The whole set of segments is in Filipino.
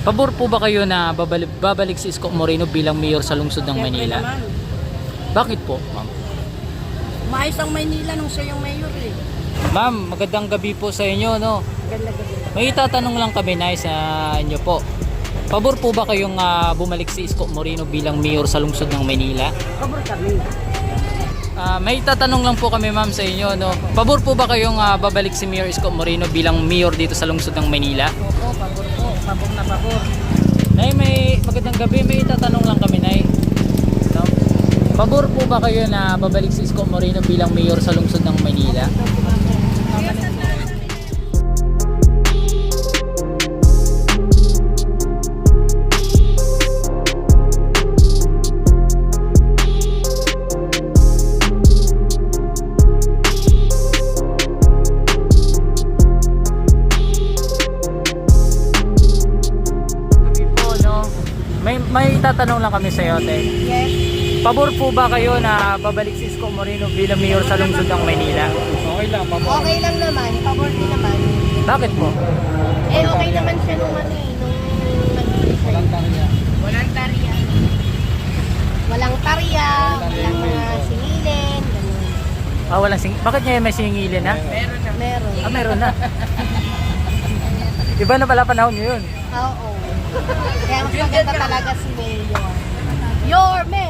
Pabor po ba kayo na babalik si Isko Moreno bilang mayor sa lungsod ng Siyempre Maynila? naman. Bakit po, ma'am? Maayos ang Maynila nung siya yung mayor eh. Ma'am, magandang gabi po sa inyo, no? Ganda gabi. May itatanong lang kami na sa inyo po. Pabor po ba kayong bumalik si Isko Moreno bilang mayor sa lungsod ng Maynila? Pabor kami. May itatanong lang po kami, ma'am, sa inyo, no? Pabor po ba kayong babalik si Mayor Isko Moreno bilang mayor dito sa lungsod ng Maynila? Oo, pabor po. Pabor na pabor. Nay, may magandang gabi. May itatanong lang kami, Nay. No? Pabor po ba kayo na babalik si Isko Moreno bilang mayor sa lungsod ng Maynila? May itatanong lang kami sa iyo, Te. Yes. Pabor po ba kayo na babalik si Isko Moreno bilang mayor sa lungsod ng Maynila? Okay lang, pabor. Okay lang naman. Pabor din naman. Bakit po? Eh, okay naman siya nung ano eh. Nung nag-resign. Walang tangya. Walang tarya. Walang tarya. Walang mga singilin. Ganun. Walang bakit niya may singilin, ha? Meron. Meron na. Iba na pala panahon niyo yun. Oo. Kaya mas maganda talaga si Mayor. Yorme!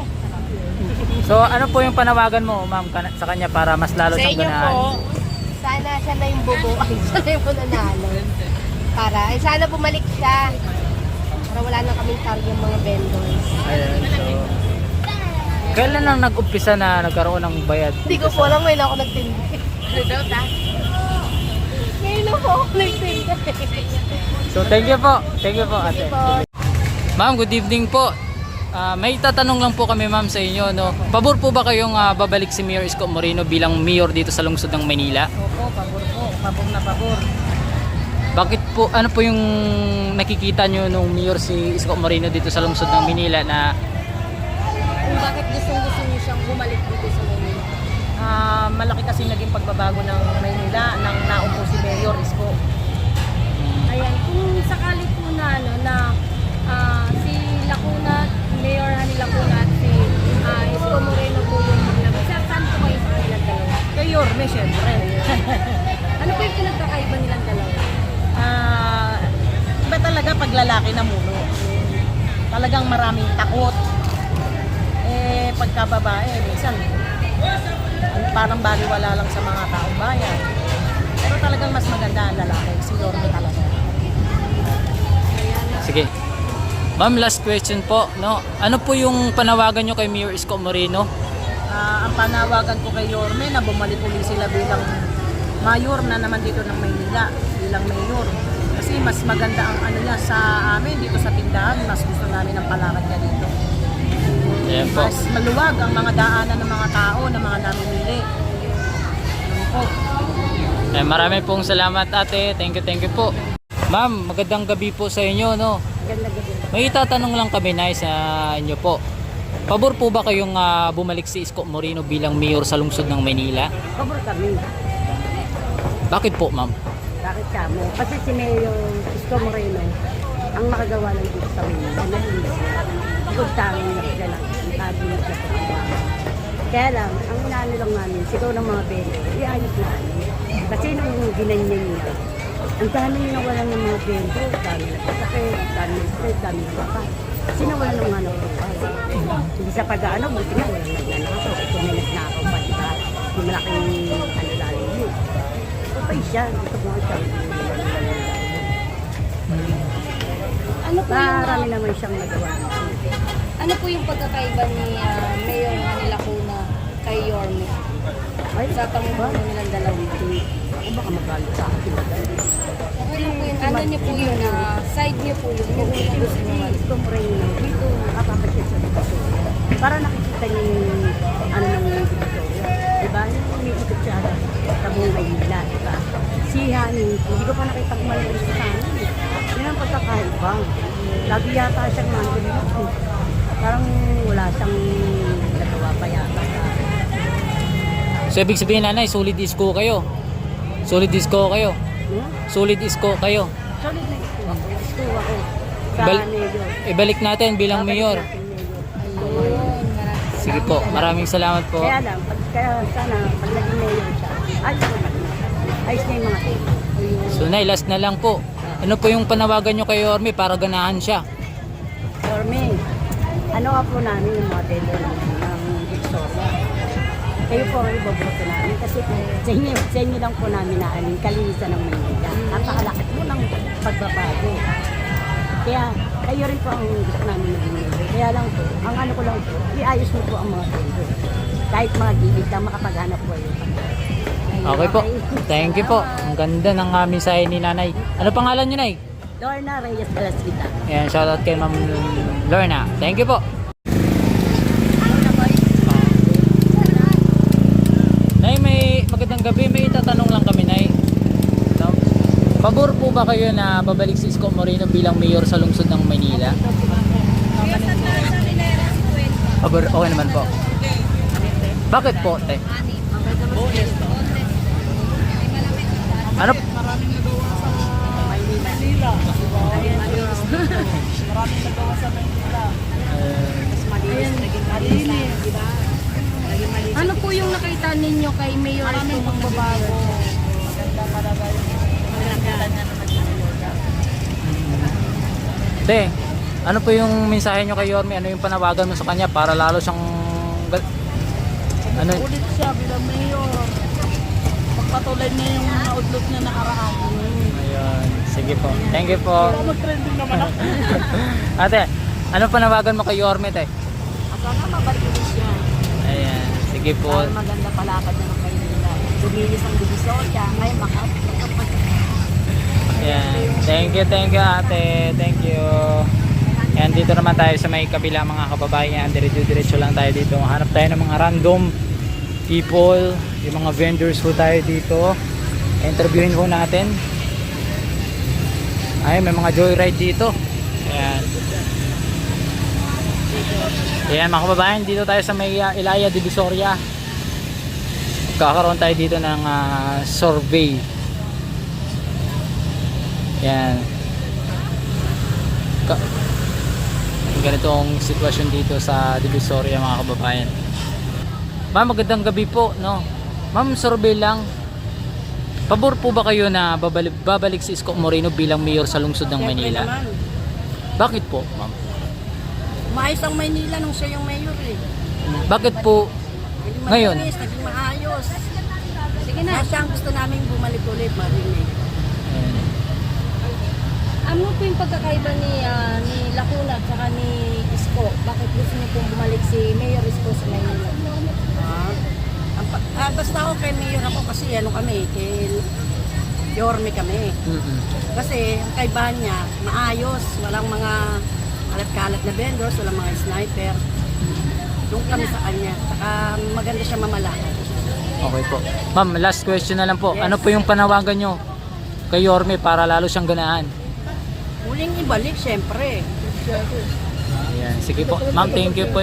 So ano po yung panawagan mo, ma'am, sa kanya para mas lalo Sa siyang inyo ganahan? po, sana siya na yung bubo. Ay, siya na yung mananalo. Sana bumalik siya. Para wala na kaming yung mga vendors. Ayan, so kailan lang nag-umpisa na nagkaroon ng bayad? Hindi ko po alam, ngayon ako nagtindi. Ngayon na po ako nagtindi. So thank you po. Thank you po, ate. Ma'am, good evening po. May tatanong lang po kami, ma'am, sa inyo, no? Pabor po ba kayong babalik si Mayor Isko Moreno bilang mayor dito sa lungsod ng Maynila? Opo, pabor po. Pabor na pabor. Bakit po, ano po yung nakikita nyo nung mayor si Isko Moreno dito sa lungsod ng Maynila na Kung bakit gusto niyo siyang bumalik dito sa Maynila? Malaki kasi naging pagbabago ng Maynila nang naupo si Mayor Isko. Ayan, kung sakali po na si Lacuna, Mayor Hani Lacuna at si Isko Moreno po yung saan po kayo sa kanilang dalawa? Kay Yorme, syempre. Ano po yung pinagkakaiba nilang dalawa? Iba talaga pag lalaki na muno. Talagang maraming takot. Pagka babae, minsan parang baliwala lang sa mga taong bayan. Pero talagang mas maganda ang lalaki. Si Yorme talaga. sige. Ma'am, last question po, no? Ano po yung panawagan nyo kay Mayor Isko Moreno? Ang panawagan ko kay Yorme na bumalik uli sila bilang mayor na naman dito ng Maynila, bilang mayor. Kasi mas maganda ang ano niya sa amin dito sa tindahan, mas gusto namin ang palakad niya dito. Ayan po. Mas maluwag ang mga daanan ng mga tao, ng mga namimili. Ano po? Marami pong salamat, ate. Thank you po. Ma'am, magandang gabi po sa inyo, no? Ganda gabi. May itatanong lang kami na sa inyo po. Pabor po ba kayong bumalik si Isko Moreno bilang mayor sa lungsod ng Maynila? Pabor kami. Bakit po, ma'am? Bakit kami? Kasi si Mayor Isko Moreno, ang makagawa lang dito sa Maynila, nalinis. Good tanging na sila lang. Ang cabinet siya sa trabaho. Kaya lang, ang inaano lang namin, sigaw ng mga vendor, iayos namin. Kasi nung ginanyan niya, ang dami nyo nawalan ng mga vendor, dami na sakit, dami na stress, dami na baka. Kasi nawalan ng mga nakuhay. Hindi sa pag-ano, buti nga walang nagnanakaw. Kung may nagnakaw pa, diba? Yung malaking ano lalo yun. Okay siya, gusto ko nga siya. Ano po yung, Marami naman siyang nagawa. ano po yung pagkakaiba ni Mayor Hani Lacuna kay Yorme? Ay, Sa pamumuno nilang dalawa. ako baka magalit sa akin. Okay lang po yun. Ano niyo po yun? Side niyo po yun. Yung unang gusto niyo man. Gusto mo rin dito, nakapapasya sa dito. Para nakikita niyo yung ano ng dito. Diba? Yung umiikot siya sa buong Maynila, diba? Si Hani, hindi ko pa nakita kumalit sa amin. Yun ang pagkakaiba. Lagi yata siyang nandun. Parang wala siyang nagawa pa yata. So ibig sabihin, nanay, solid isko kayo. Solid isko kayo. Hmm? Solid isko kayo. Solid na isko ako. Isko ako. sa Bal- mayor. Ibalik natin bilang mayor. Ayun. Sige po, maraming salamat po. Kaya lang, kaya sana, pag naging mayor siya, ayos na ayos na yung mga tao. Ayun. So Nay, last na lang po. Ano po yung panawagan nyo kay Yorme para ganahan siya? For me, ano nga po namin yung model ng Victoria. Kayo po ang iboboto namin kasi sa inyo lang po namin naaling kalinisan ng Manila. Napakalaki po ng pagbabago. Kaya kayo rin po ang gusto namin maging. Kaya lang po, ang ano ko lang po, iayos mo po ang mga tendo. Kahit mga gilid lang makapaghanap po yun. Okay po. Thank you po. Ang ganda ng mensahe ni Nanay. Ano pangalan nyo, Nay? Lorna Reyes Galasvita. Ayan, shoutout kay Ma'am Lorna. Thank you po. Nay, may magandang gabi. May itatanong lang kami, Nay. No? Pabor po ba kayo na babalik si Isko Moreno bilang mayor sa lungsod ng Maynila? Pabor, okay naman po. Bakit po, Tay? Ano? Ano po yung nakita ninyo kay Mayor Isko magbabago? Te, ano po yung mensahe nyo kay Yorme? Ano yung panawagan mo sa kanya para lalo siyang ano? Ulit siya bilang mayor. Pagpatuloy niya yung outlook niya nakaraan. Ayun, sige po. Thank you po. Mag-trending naman ako. Ate, ano panawagan mo kay Yorme, te? Sana mabalik ulit siya. Ayan, sige po. Para maganda palakad na ng Maynila. Lumilis ang Divisoria, ngayon Makati. Ayan, thank you ate. Thank you. Ayan, dito naman tayo sa may kabila mga kababayan. Diretso lang tayo dito. Hanap tayo ng mga random people. Yung mga vendors po tayo dito. Interviewin po natin. Ay, may mga joyride dito. Ayan. Ayan mga kababayan, dito tayo sa may Ilaya Divisoria. Kakaroon tayo dito ng survey. Ayan. Ganitong sitwasyon dito sa Divisoria mga kababayan. Ma'am, magandang gabi po, no? Ma'am, survey lang. Pabor po ba kayo na babalik si Isko Moreno bilang mayor sa lungsod ng Maynila? Naman. Bakit po, ma'am? Maayos ang Maynila nung siya yung mayor eh. Bakit po Naging ngayon? malinis, naging maayos. Sige na. Kaya siya ang gusto namin bumalik ulit, marinig. Ayan. Ano po yung pagkakaiba ni Lacuna at saka ni Isko? Bakit gusto niyo pong bumalik si Mayor Isko sa Maynila? Basta ako kay mayor ako kasi ano kami, kay Yorme kami. Mm-mm. Kasi ang kaibahan niya, maayos, walang mga kalat-kalat na vendors, walang mga sniper. Doon kami sa kanya. Saka maganda siya mamalakad. Okay po. Ma'am, last question na lang po. Yes. Ano po yung panawagan nyo kay Yorme para lalo siyang ganahan? Muling ibalik, syempre. Ayan. Sige po. Ma'am, thank you po.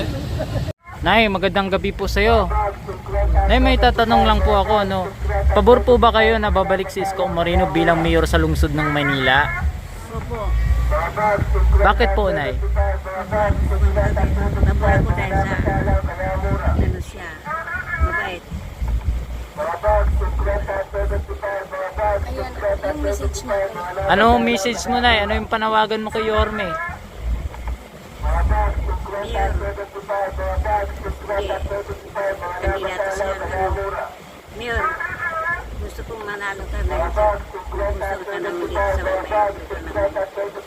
Nay, magandang gabi po sa'yo. Nay, may tatanong lang po ako. Ano, pabor po ba kayo na babalik si Isko Moreno bilang mayor sa lungsod ng Maynila? Opo. Bakit po, Nay? Nabuhay ko dahil sa ano siya, mabait. Ayan, yung message mo. Ano message mo, Nay? Ano yung panawagan mo kay Yorme? Mayor, kandidato siya. Mayor, gusto kong manalo ka na gusto ka naman dito sa Mayor.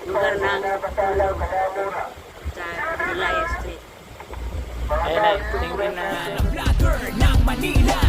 Lugar ng tulog sa Ilaya Street. Ayun, Nay. Tingin na. Vlogger ng Manila.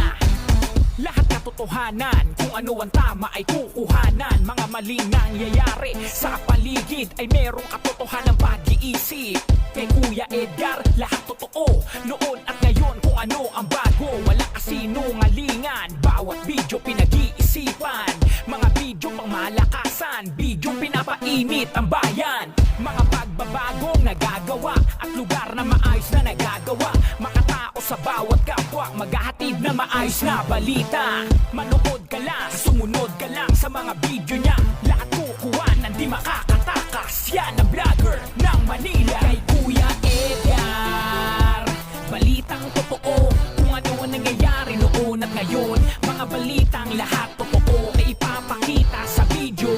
Lahat katotohanan, kung ano ang tama ay kukuhanan. Mga maling nangyayari sa paligid ay merong katotohanan pag-iisip. Kay Kuya Edgar, lahat totoo. Noon at ngayon kung ano ang bago. Wala kasinungalingan, bawat video pinag-iisipan. Mga video pang malakasan, video pinapainit ang bayan. Mga pagbabagong nagagawa at lugar na maayos na nagagawa. Makatao sa bawat kapwa, maghahatid na maayos na balita. Manood ka lang, sumunod ka lang sa mga video niya. Lahat kukuha ng di makakatakas. Yan ang vlogger Manila kay Kuya Edgar. Balitang totoo kung ano ang nangyayari noon at ngayon. Mga balitang lahat totoo na ipapakita sa video.